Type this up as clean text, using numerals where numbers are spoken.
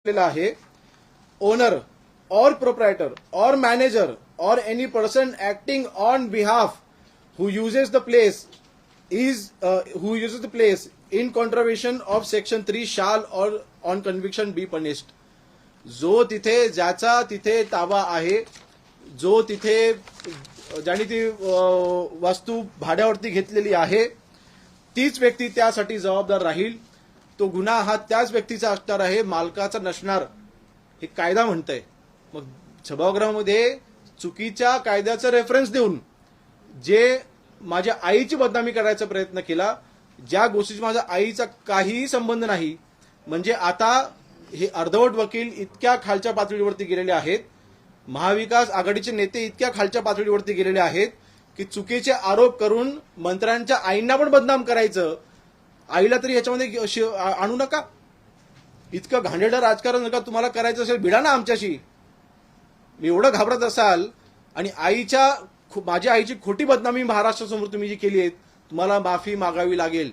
आहे owner or proprietor or manager or any person acting on behalf who uses the place in contravention of section 3 shall or on conviction be punished. जो तिथे ज्याचा तिथे ताबा आहे, जो तिथे ज्याने ती वस्तू भाड्यावरती घेतलेली आहे, तीच व्यक्ती त्यासाठी जबाबदार राहील. तो गुन्हा हा त्याच व्यक्तीचा असणार आहे, मालकाचा नसणार, हे कायदा म्हणतंय. मग सभागृहामध्ये चुकीच्या कायद्याचा रेफरन्स देऊन जे माझ्या आईची बदनामी करायचा प्रयत्न केला, ज्या गोष्टीचा माझ्या आईचा काहीही संबंध नाही, म्हणजे आता हे अर्धवट वकील इतक्या खालच्या पातळीवरती गेलेले आहेत, महाविकास आघाडीचे नेते इतक्या खालच्या पातळीवरती गेलेले आहेत की चुकीचे आरोप करून मंत्र्यांच्या आईंना पण बदनाम करायचं. आईला तरी ह्याच्यामध्ये आणू नका. इतकं घाणेरडं राजकारण नका तुम्हाला करायचं असेल, भिडा ना आमच्याशी. मी एवढं घाबरत असाल आणि माझ्या आईची खोटी बदनामी महाराष्ट्रासमोर तुम्ही जी केली आहे, तुम्हाला माफी मागावी लागेल.